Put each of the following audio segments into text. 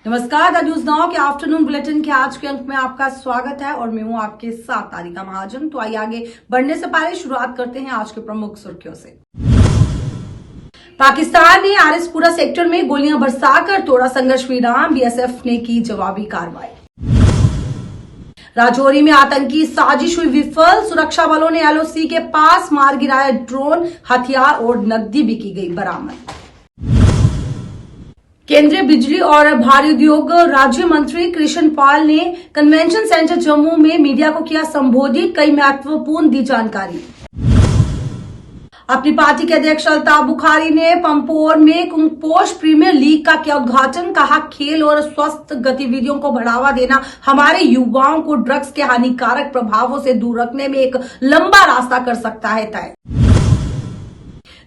नमस्कार, the news now के afternoon bulletin के आज के अंक में आपका स्वागत है और मैं हूं आपके साथ तारिका महाजन। तो आइए आगे बढ़ने से पहले शुरुआत करते हैं आज के प्रमुख सुर्खियों से। पाकिस्तान ने आरएसपुरा सेक्टर में गोलियां बरसाकर तोड़ा संघर्ष विराम, बीएसएफ ने की जवाबी कार्रवाई। राजौरी में आतंकी साजिश हुई विफल, सुरक्षा बलों ने एलओसी के पास मार गिराया ड्रोन, हथियार और नकदी भी की गई बरामद। केंद्रीय बिजली और भारी उद्योग राज्य मंत्री कृष्ण पाल ने कन्वेंशन सेंटर जम्मू में मीडिया को किया संबोधित, कई महत्वपूर्ण दी जानकारी। अपनी पार्टी के अध्यक्ष अल्ताफ बुखारी ने पंपोर में कुंपोष प्रीमियर लीग का किया उद्घाटन, कहा खेल और स्वस्थ गतिविधियों को बढ़ावा देना हमारे युवाओं को ड्रग्स के हानिकारक प्रभावों से दूर रखने में एक लंबा रास्ता कर सकता है तय।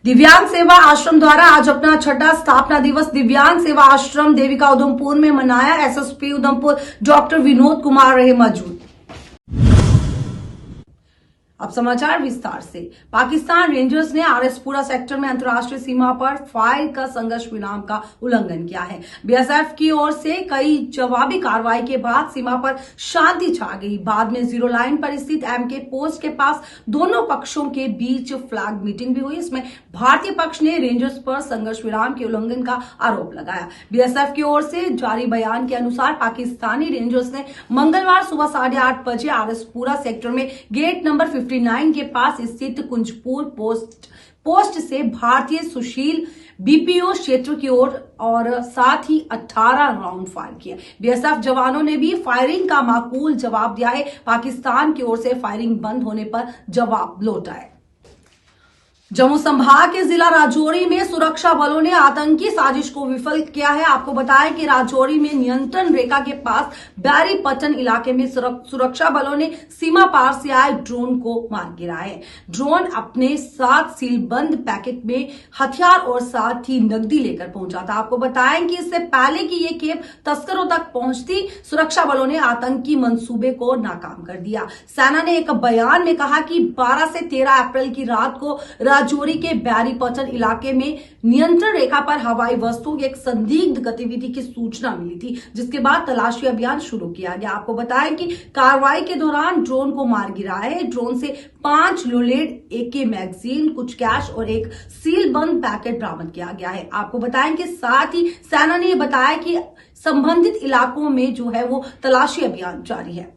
दिव्यांग सेवा आश्रम द्वारा आज अपना छठा स्थापना दिवस दिव्यांग सेवा आश्रम देविका उधमपुर में मनाया, एसएसपी उधमपुर डॉक्टर विनोद कुमार रहे मौजूद। अब समाचार विस्तार से। पाकिस्तान रेंजर्स ने आरएसपुरा सेक्टर में अंतर्राष्ट्रीय सीमा पर फायर का संघर्ष विराम का उल्लंघन किया है। बीएसएफ की ओर से कई जवाबी कार्रवाई के बाद सीमा पर शांति छा गई। बाद में जीरो लाइन पर स्थित एमके पोस्ट के पास दोनों पक्षों के बीच फ्लैग मीटिंग भी हुई। इसमें भारतीय पक्ष ने रेंजर्स पर संघर्ष विराम के उल्लंघन का आरोप लगाया। बीएसएफ की ओर से जारी बयान के अनुसार पाकिस्तानी रेंजर्स ने मंगलवार सुबह 8:30 बजे आरएसपुरा सेक्टर में गेट नंबर 59 के पास स्थित कुंजपुर पोस्ट से भारतीय सुशील बीपीओ क्षेत्र की ओर और साथ ही 18 राउंड फायर किए। बीएसएफ जवानों ने भी फायरिंग का माकूल जवाब दिया है। पाकिस्तान की ओर से फायरिंग बंद होने पर जवाब लौटा है। जम्मू संभाग के जिला राजौरी में सुरक्षा बलों ने आतंकी साजिश को विफल किया है। आपको बताएं कि राजौरी में नियंत्रण रेखा के पास बैरीपट्टन इलाके में सुरक्षा बलों ने सीमा पार से आए ड्रोन को मार गिराया है। ड्रोन अपने साथ सीलबंद पैकेट में हथियार और साथ ही नकदी लेकर पहुंचा था। आपको बताएं कि इससे पहले कि ये खेप तस्करों तक पहुंचती, सुरक्षा बलों ने आतंकी मंसूबे को नाकाम कर दिया। सेना ने एक बयान में कहा कि 12 से 13 अप्रैल की रात को राजौरी के बैरीपट्टन इलाके में नियंत्रण रेखा पर हवाई वस्तुओं की एक संदिग्ध गतिविधि की सूचना मिली थी, जिसके बाद तलाशी अभियान शुरू किया गया। आपको बताएं कि कार्रवाई के दौरान ड्रोन को मार गिराया है। ड्रोन से 5 लोडेड एके मैगजीन, कुछ कैश और एक सीलबंद पैकेट बरामद किया गया है। आपको बताएं कि साथ ही सेना ने बताया कि संबंधित इलाकों में जो है वो तलाशी अभियान जारी है।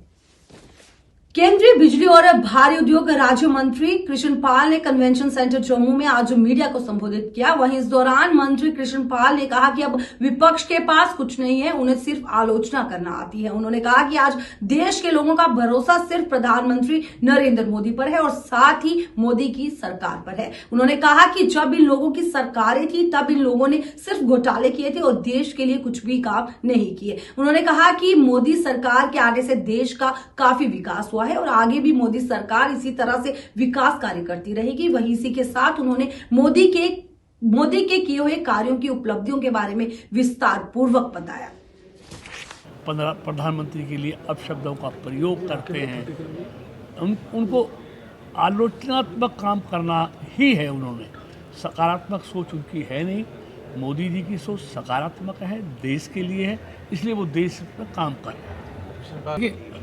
केंद्रीय बिजली और भारी उद्योग राज्य मंत्री कृष्ण पाल ने कन्वेंशन सेंटर जम्मू में आज मीडिया को संबोधित किया। वहीं इस दौरान मंत्री कृष्ण पाल ने कहा कि अब विपक्ष के पास कुछ नहीं है, उन्हें सिर्फ आलोचना करना आती है। उन्होंने कहा कि आज देश के लोगों का भरोसा सिर्फ प्रधानमंत्री नरेंद्र मोदी पर है और साथ ही मोदी की सरकार पर है। उन्होंने कहा कि जब इन लोगों की सरकारें थी तब इन लोगों ने सिर्फ घोटाले किए थे और देश के लिए कुछ भी काम नहीं किए। उन्होंने कहा कि मोदी सरकार के आने से देश का काफी विकास हुआ है और आगे भी मोदी सरकार इसी तरह से विकास कार्य करती रहेगी। वहीं इसी के साथ उन्होंने मोदी के किए हुए कार्यों की उपलब्धियों के बारे में विस्तार पूर्वक बताया। प्रधानमंत्री के लिए अपशब्दों का प्रयोग करते हैं, उनको आलोचनात्मक काम करना ही है। उन्होंने सकारात्मक सोच उनकी है नहीं। मोदी जी की सोच सकारात्मक है, देश के लिए है, इसलिए वो देश पर काम कर रहे हैं।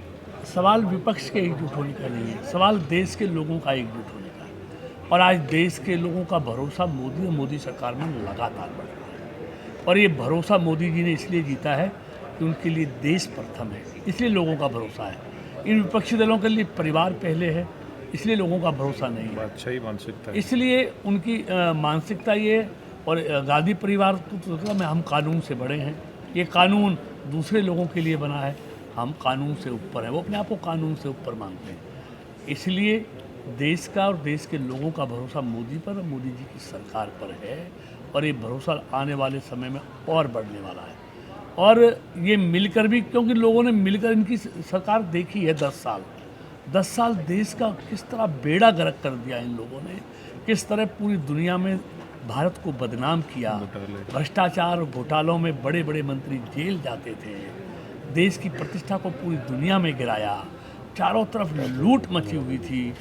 सवाल विपक्ष के एकजुट होने का नहीं है, सवाल देश के लोगों का एकजुट होने का है। और आज देश के लोगों का भरोसा मोदी और मोदी सरकार में लगातार बढ़ रहा है। और ये भरोसा मोदी जी ने इसलिए जीता है कि उनके लिए देश प्रथम है, इसलिए लोगों का भरोसा है। इन विपक्षी दलों के लिए परिवार पहले है, इसलिए लोगों का भरोसा नहीं है। अच्छा ही मानसिकता, इसलिए उनकी मानसिकता ये। और गांधी परिवार को में हम कानून से बड़े हैं, ये कानून दूसरे लोगों के लिए बना है, हम कानून से ऊपर हैं। वो अपने आप को कानून से ऊपर मानते हैं। इसलिए देश का और देश के लोगों का भरोसा मोदी पर और मोदी जी की सरकार पर है और ये भरोसा आने वाले समय में और बढ़ने वाला है। और ये मिलकर भी, क्योंकि लोगों ने मिलकर इनकी सरकार देखी है 10 साल देश का किस तरह बेड़ा गर्क कर दिया इन लोगों ने, किस तरह पूरी दुनिया में भारत को बदनाम किया। भ्रष्टाचार और घोटालों में बड़े बड़े मंत्री जेल जाते थे, देश की प्रतिष्ठा को पूरी दुनिया में गिराया। चारों तरफ लूट मची हुई थी,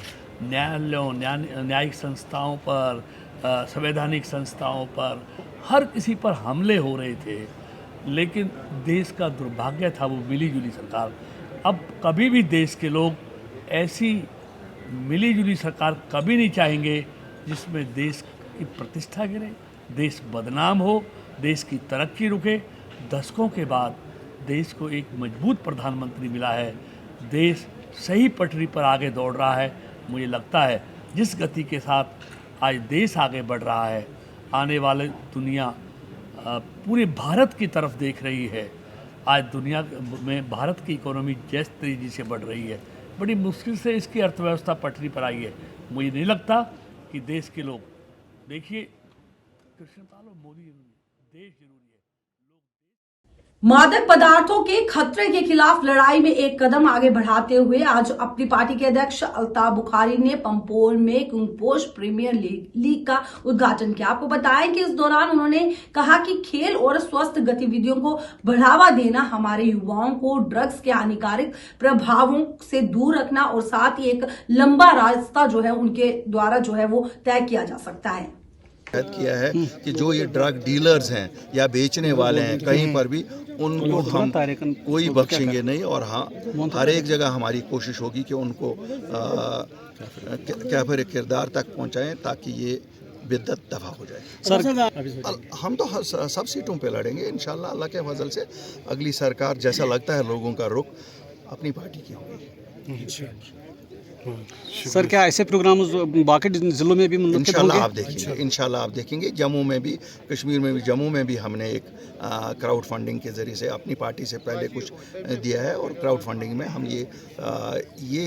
न्यायालयों, न्यायिक संस्थाओं पर, संवैधानिक संस्थाओं पर, हर किसी पर हमले हो रहे थे। लेकिन देश का दुर्भाग्य था वो मिली जुली सरकार। अब कभी भी देश के लोग ऐसी मिली जुली सरकार कभी नहीं चाहेंगे जिसमें देश की प्रतिष्ठा गिरे, देश बदनाम हो, देश की तरक्की रुके। दशकों के बाद देश को एक मजबूत प्रधानमंत्री मिला है, देश सही पटरी पर आगे दौड़ रहा है। मुझे लगता है जिस गति के साथ आज देश आगे बढ़ रहा है, आने वाले दुनिया पूरे भारत की तरफ देख रही है। आज दुनिया में भारत की इकोनॉमी जिस तेजी से बढ़ रही है, बड़ी मुश्किल से इसकी अर्थव्यवस्था पटरी पर आई है। मुझे नहीं लगता कि देश के लोग, देखिए कृष्णपाल और मोदी जरूरी है, देश जरूरी है। मादक पदार्थों के खतरे के खिलाफ लड़ाई में एक कदम आगे बढ़ाते हुए आज अपनी पार्टी के अध्यक्ष अल्ताफ बुखारी ने पंपोल में कुंगपोश प्रीमियर लीग का उद्घाटन किया। आपको बताएं कि इस दौरान उन्होंने कहा कि खेल और स्वस्थ गतिविधियों को बढ़ावा देना, हमारे युवाओं को ड्रग्स के हानिकारक प्रभावों से दूर रखना और साथ ही एक लंबा रास्ता जो है उनके द्वारा जो है वो तय किया जा सकता है। किया है कि जो ये ड्रग डीलर्स हैं या बेचने वाले हैं कहीं पर भी उनको हम कोई बख्शेंगे नहीं, और हाँ हर एक जगह हमारी कोशिश होगी कि उनको क्या फिर किरदार तक पहुंचाएं ताकि ये बिद्दत दफा हो जाए। सर हम तो सब सीटों पे लड़ेंगे इंशाल्लाह, अल्लाह के फजल से। अगली सरकार जैसा लगता है लोगों का रुख अपनी पार्टी की होगी। सर क्या ऐसे प्रोग्राम बाकी जिलों में भी इंशाल्लाह आप देखेंगे। जम्मू में भी, कश्मीर में भी, जम्मू में भी हमने एक क्राउड फंडिंग के ज़रिए से अपनी पार्टी से पहले कुछ दिया है, और क्राउड फंडिंग में हम ये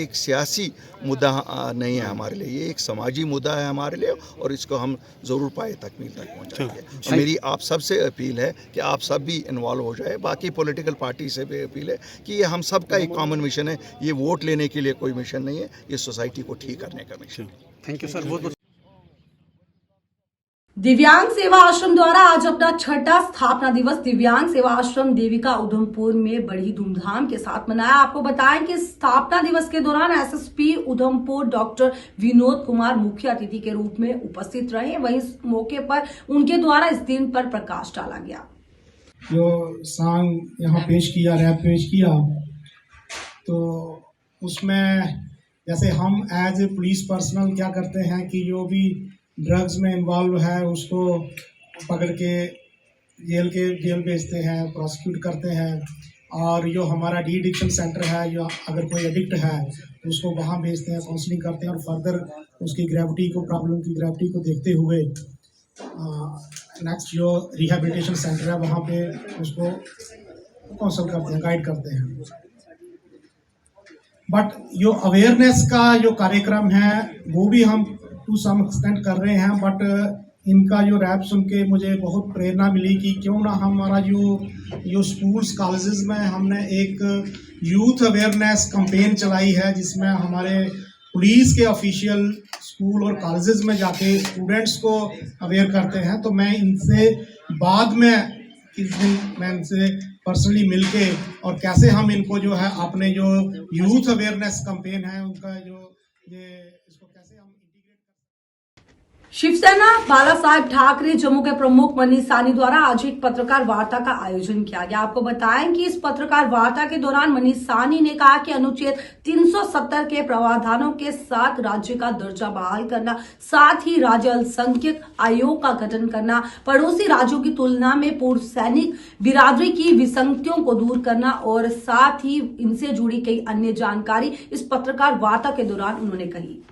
एक सियासी मुद्दा नहीं है हमारे लिए, ये एक समाजी मुद्दा है हमारे लिए, और इसको हम ज़रूर पाए तकमील तक पहुँचाएंगे। मेरी आप सबसे अपील है कि आप सब भी इन्वॉल्व हो जाए, बाकी पॉलिटिकल पार्टी से भी अपील है कि ये हम सब का एक कॉमन मिशन है। ये वोट लेने के लिए कोई मिशन नहीं है, ये सोसाइटी को ठीक करने का मिशन। Thank you sir. बहुत दिव्यांग सेवा आश्रम द्वारा आज अपना छठा स्थापना दिवस दिव्यांग सेवा आश्रम देविका उधमपुर में बड़ी धूमधाम के साथ मनाया। आपको बताएं कि स्थापना दिवस के दौरान एसएसपी उधमपुर डॉक्टर विनोद कुमार मुख्य अतिथि के रूप में उपस्थित रहे। वहीं इस मौके पर उनके द्वारा इस दिन पर प्रकाश डाला गया। जो सॉन्ग यहाँ पेश किया, रैप पेश किया, तो उसमें जैसे हम एज ए पुलिस पर्सनल क्या करते हैं कि जो भी ड्रग्स में इन्वॉल्व है उसको पकड़ के जेल भेजते हैं, प्रोसिक्यूट करते हैं, और जो हमारा डी एडिक्शन सेंटर है, जो अगर कोई एडिक्ट है तो उसको वहाँ भेजते हैं, काउंसलिंग करते हैं, और फर्दर उसकी प्रॉब्लम की ग्रेविटी को देखते हुए नेक्स्ट जो रिहेबिलिटेशन सेंटर है वहाँ पे उसको काउंसल करते हैं, गाइड करते हैं। बट जो अवेयरनेस का जो कार्यक्रम है वो भी हम टू सम एक्सटेंट कर रहे हैं, बट इनका जो रैप सुन के मुझे बहुत प्रेरणा मिली कि क्यों ना हमारा जो स्कूल्स कॉलेजेस में हमने एक यूथ अवेयरनेस कैंपेन चलाई है, जिसमें हमारे पुलिस के ऑफिशियल स्कूल और कॉलेजेस में जाके स्टूडेंट्स को अवेयर करते हैं। तो मैं इनसे बाद में किस दिन मैं इनसे पर्सनली मिलके और कैसे हम इनको जो है अपने जो यूथ अवेयरनेस कैंपेन है उनका जो ये इसको कैसे हम शिवसेना बाला साहेब ठाकरे जम्मू के प्रमुख मनीष सानी द्वारा आज एक पत्रकार वार्ता का आयोजन किया गया। आपको बताएं कि इस पत्रकार वार्ता के दौरान मनीष सानी ने कहा कि अनुच्छेद 370 के प्रावधानों के साथ राज्य का दर्जा बहाल करना, साथ ही राज्य अल्पसंख्यक आयोग का गठन करना, पड़ोसी राज्यों की तुलना में पूर्व सैनिक बिरादरी की विसंगतियों को दूर करना और साथ ही इनसे जुड़ी कई अन्य जानकारी इस पत्रकार वार्ता के दौरान उन्होंने कही।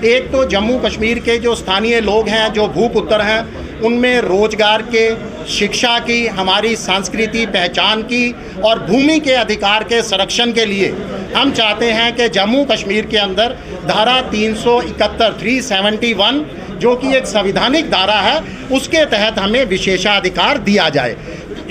एक तो जम्मू कश्मीर के जो स्थानीय लोग हैं, जो भूपुत्र हैं, उनमें रोजगार के, शिक्षा की, हमारी संस्कृति पहचान की और भूमि के अधिकार के संरक्षण के लिए हम चाहते हैं कि जम्मू कश्मीर के अंदर धारा 371 जो कि एक संवैधानिक धारा है, उसके तहत हमें विशेषाधिकार दिया जाए।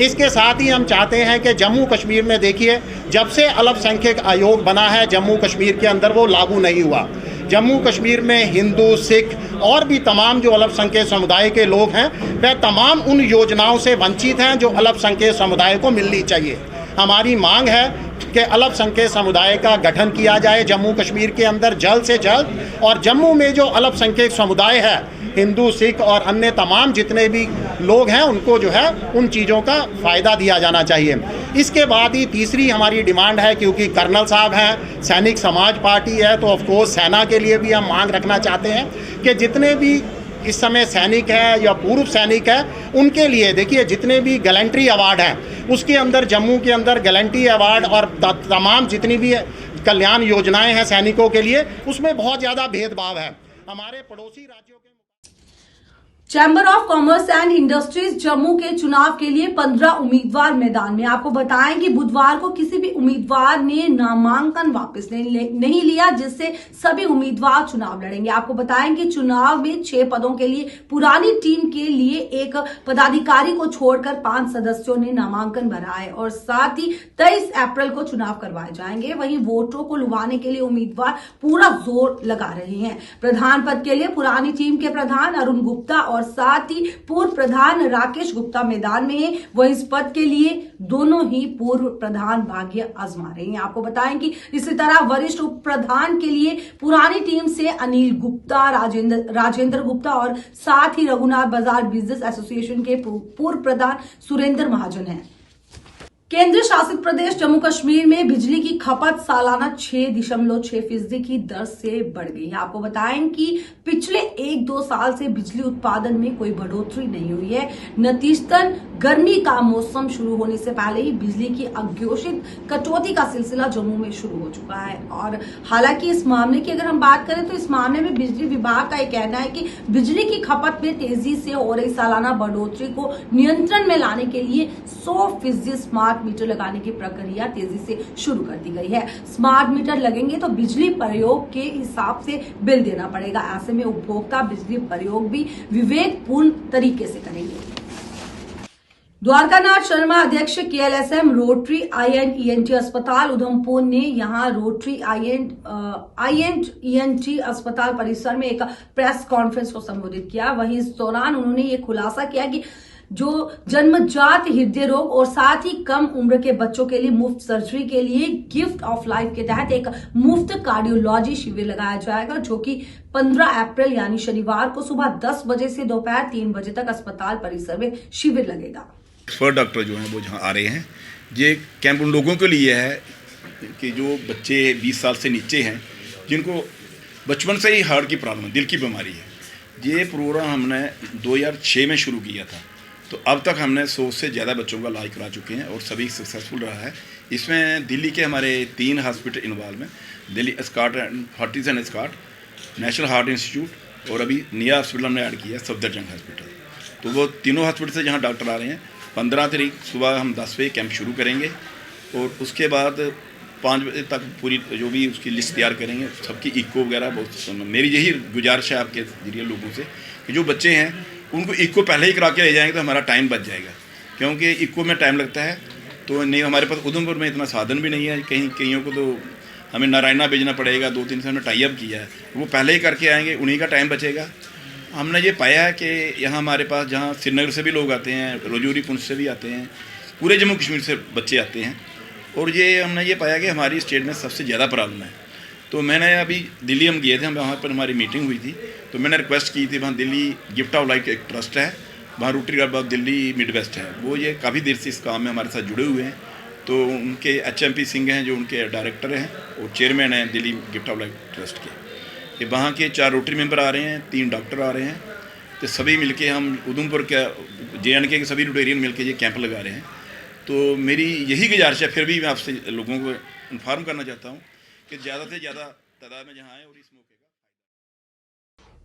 इसके साथ ही हम चाहते हैं कि जम्मू कश्मीर में देखिए, जब से अल्पसंख्यक आयोग बना है जम्मू कश्मीर के अंदर, वो लागू नहीं हुआ। जम्मू कश्मीर में हिंदू, सिख और भी तमाम जो अल्पसंख्यक समुदाय के लोग हैं, वह तमाम उन योजनाओं से वंचित हैं जो अल्पसंख्यक समुदाय को मिलनी चाहिए। हमारी मांग है कि अल्पसंख्यक समुदाय का गठन किया जाए जम्मू कश्मीर के अंदर जल्द से जल्द, और जम्मू में जो अल्पसंख्यक समुदाय है हिंदू, सिख और अन्य तमाम जितने भी लोग हैं उनको जो है उन चीज़ों का फ़ायदा दिया जाना चाहिए। इसके बाद ही तीसरी हमारी डिमांड है, क्योंकि कर्नल साहब हैं, सैनिक समाज पार्टी है, तो ऑफकोर्स सेना के लिए भी हम मांग रखना चाहते हैं कि जितने भी इस समय सैनिक है या पूर्व सैनिक है उनके लिए देखिए जितने भी गैलेंट्री अवार्ड हैं उसके अंदर जम्मू के अंदर गैलेंट्री अवार्ड और तमाम जितनी भी कल्याण योजनाएं हैं सैनिकों के लिए उसमें बहुत ज़्यादा भेदभाव है। हमारे पड़ोसी राज्यों के chamber of commerce and industries Jammu के चुनाव के लिए 15 उम्मीदवार मैदान में। आपको बताएं कि बुधवार को किसी भी उम्मीदवार ने नामांकन वापस नहीं लिया, जिससे सभी उम्मीदवार चुनाव लड़ेंगे। आपको बताएं कि चुनाव में 6 पदों के लिए पुरानी टीम के लिए एक पदाधिकारी को छोड़कर 5 सदस्यों ने नामांकन भरा है और साथ ही 23 अप्रैल को चुनाव करवाए जाएंगे। वहीं वोटरों को लुभाने के लिए उम्मीदवार पूरा जोर लगा रहे हैं। प्रधान पद के लिए पुरानी टीम के प्रधान अरुण गुप्ता और साथ ही पूर्व प्रधान राकेश गुप्ता मैदान में है। वह इस पद के लिए दोनों ही पूर्व प्रधान भाग्य आजमा रहे हैं। आपको बताएं कि इसी तरह वरिष्ठ उप प्रधान के लिए पुरानी टीम से अनिल गुप्ता, राजेंद्र गुप्ता और साथ ही रघुनाथ बाजार बिजनेस एसोसिएशन के पूर्व प्रधान सुरेंद्र महाजन हैं। केंद्र शासित प्रदेश जम्मू कश्मीर में बिजली की खपत सालाना 6.6% की दर से बढ़ गई है। आपको बताएं कि पिछले 1-2 साल से बिजली उत्पादन में कोई बढ़ोतरी नहीं हुई है। नतीजतन गर्मी का मौसम शुरू होने से पहले ही बिजली की अघोषित कटौती का सिलसिला जम्मू में शुरू हो चुका है। और हालांकि इस मामले की अगर हम बात करें तो इस मामले में बिजली विभाग का यह कहना है कि बिजली की खपत में तेजी से हो रही सालाना बढ़ोतरी को नियंत्रण में लाने के लिए 100% स्मार्ट मीटर लगाने की प्रक्रिया तेजी से शुरू कर दी गई है। स्मार्ट मीटर लगेंगे तो बिजली प्रयोग के हिसाब से बिल देना पड़ेगा। ऐसे में उपभोक्ता बिजली प्रयोग भी विवेकपूर्ण तरीके से करेंगे। द्वारकानाथ शर्मा अध्यक्ष KLSM rotary I and ENT अस्पताल उधमपुर ने यहां रोटरी आई एंड ENT अस्पताल परिसर में एक प्रेस कॉन्फ्रेंस को संबोधित किया। वहीं इस दौरान उन्होंने ये खुलासा किया कि जो जन्मजात हृदय रोग और साथ ही कम उम्र के बच्चों के लिए मुफ्त सर्जरी के लिए गिफ्ट ऑफ लाइफ के तहत एक मुफ्त कार्डियोलॉजी शिविर लगाया जाएगा, जो कि 15 अप्रैल यानी शनिवार को सुबह 10 बजे से दोपहर 3 बजे तक अस्पताल परिसर में शिविर लगेगा। एक्सपर्ट डॉक्टर जो हैं वो जहाँ आ रहे हैं, ये कैंप उन लोगों के लिए है कि जो बच्चे 20 साल से नीचे हैं, जिनको बचपन से ही हार्ट की प्रॉब्लम, दिल की बीमारी है। ये प्रोग्राम हमने 2006 में शुरू किया था, तो अब तक हमने 100 से ज़्यादा बच्चों का इलाज करा चुके हैं और सभी सक्सेसफुल रहा है। इसमें दिल्ली के हमारे 3 हॉस्पिटल इन्वॉल्व हैं, दिल्ली स्कॉट एंड हार्टिस and Scott, National Heart Institute और अभी नया हॉस्पिटल हमने ऐड किया सफदरजंग हॉस्पिटल। तो वो तीनों हॉस्पिटल से जहाँ डॉक्टर आ रहे हैं, 15 तारीख सुबह हम 10 बजे कैंप शुरू करेंगे और उसके बाद 5 बजे तक पूरी जो भी उसकी लिस्ट तैयार करेंगे, सबकी इको वगैरह। बहुत मेरी यही गुजारिश है आपके जरिए लोगों से कि जो बच्चे हैं उनको इको पहले ही करा के ले जाएंगे तो हमारा टाइम बच जाएगा, क्योंकि इको में टाइम लगता है। तो नहीं, हमारे पास उधमपुर में इतना साधन भी नहीं है, कईयों को तो हमें नारायणा भेजना पड़ेगा, 2-3 से हमने टाई अप किया है, वो पहले ही करके आएंगे, उन्हीं का टाइम बचेगा। हमने ये पाया है कि यहाँ हमारे पास जहाँ श्रीनगर से भी लोग आते हैं, रजौरी पुंछ से भी आते हैं, पूरे जम्मू कश्मीर से बच्चे आते हैं, और ये हमने ये पाया कि हमारी स्टेट में सबसे ज़्यादा प्रॉब्लम है। तो मैंने अभी दिल्ली हम गए थे, वहाँ पर हमारी मीटिंग हुई थी, तो मैंने रिक्वेस्ट की थी, वहाँ दिल्ली गिफ्ट ऑफ लाइफ एक ट्रस्ट है, वहाँ Rotary Club of Delhi Mid West है, वो ये काफ़ी देर से इस काम में हमारे साथ जुड़े हुए हैं। तो उनके HMP सिंह हैं जो उनके डायरेक्टर हैं और चेयरमैन हैं Delhi Gift of life trust के। ये वहाँ के 4 रोटरी मेंबर आ रहे हैं, 3 डॉक्टर आ रहे हैं, तो सभी मिलके हम उधमपुर के JNK के सभी रोटेरियन मिलके ये कैंप लगा रहे हैं। तो मेरी यही गुजारिश है, फिर भी मैं आपसे लोगों को इन्फॉर्म करना चाहता हूँ कि ज़्यादा से ज़्यादा तादाद में जहाँ आए और इस मौके का।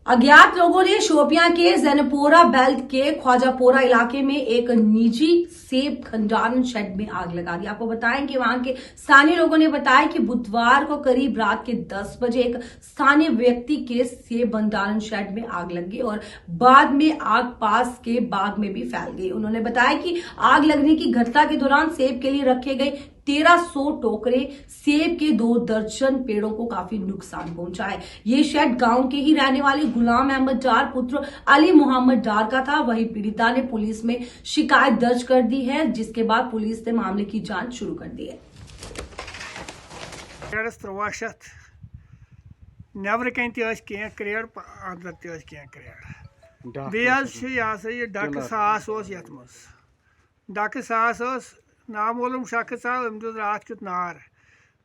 अज्ञात लोगों ने शोपियां के जैनपोरा बेल्ट के ख्वाजापोरा इलाके में एक निजी सेब भंडारण शेड में आग लगा दी। आपको बताएं कि वहां के स्थानीय लोगों ने बताया कि बुधवार को करीब रात के 10 बजे एक स्थानीय व्यक्ति के सेब भंडारण शेड में आग लग गई और बाद में आग पास के बाग में भी फैल गई। उन्होंने बताया कि आग लगने की घटना के दौरान सेब के लिए रखे गए 1300 टोकरे सेब के 2 दर्जन पेड़ों को काफी नुकसान पहुंचा है। ये शेड गांव के ही रहने वाले गुलाम अहमद डार पुत्र अली मोहम्मद डार का था। वहीं पीड़िता ने पुलिस में शिकायत दर्ज कर दी है, जिसके बाद पुलिस ने मामले की जांच शुरू कर दी है। नबर कन क्रेड अंदर क्रेड ये डक सास यथ मज डक सास नामूलम शख्स आव अम दुत रात कित नार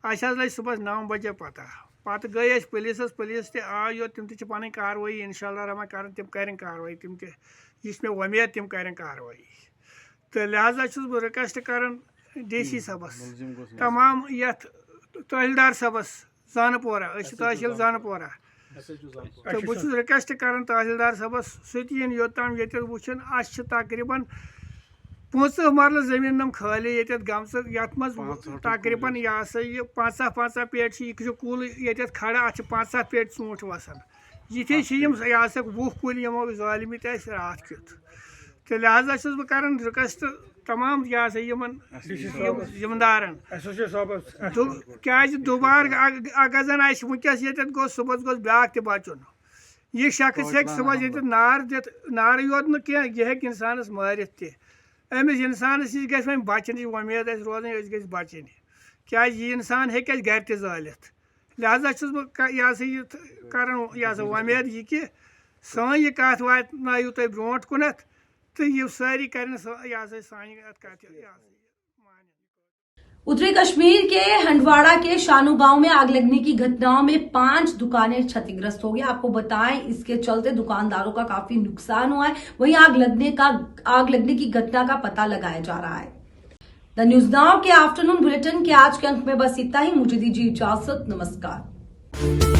अस लज सुबह 9 बजे पत गई पुलिस ते आव यो तम पन कार्रवाई इंशाल्लाह रहमान कर तम करें कार्रवाई तम यह मे उम्मीद तम करें कार्रवाई तो लिहाजा बह रिक्वेस्ट कर DC सबस तमाम यथ तहसीलदार सबस जानपोरा तहसील जानपोरा तो बहुत रिक्वेस्ट कर तहसीलदार सबस सह योतान ये वुचन अस तकरीबन 5 मरल जमीन नम खाली ये गमस ये तकरीबन यह सा यह 5 पेट यह कुल ये खड़ा अत 5 पेट ऊँट वसान ये यह सा 20 कुल यमो जालमी रात कित तो लिहाजा बह कर रिक्वेस्ट तमाम यह सा जिम्मेदार तो क्या दोबार अगर जन वनकस ये गो सुबह गो ब्याक त बचन यह शख्स हे सुबह ये नार दित नार योत न कह यह हे इंसानस मारित तमिस इंसानस नश गि बचन उम्मीद रोजान ग बचन क्या यह इंसान हे घर त जालित लिहाजा बह यह सा यह कर यह सा उम्मीद यह कि सान यह कत वातनायु तुम ब्रोट कुनत तो ये सारी कर उत्तरी कश्मीर के हंडवाड़ा के शानू गांव में आग लगने की घटनाओं में 5 दुकानें क्षतिग्रस्त हो गई। आपको बताएं इसके चलते दुकानदारों का काफी नुकसान हुआ है। वहीं आग लगने की घटना का पता लगाया जा रहा है। द न्यूज नाउ के आफ्टरनून बुलेटिन के आज के अंक में बस इतना ही। मुझे दीजिए इजाजत। नमस्कार।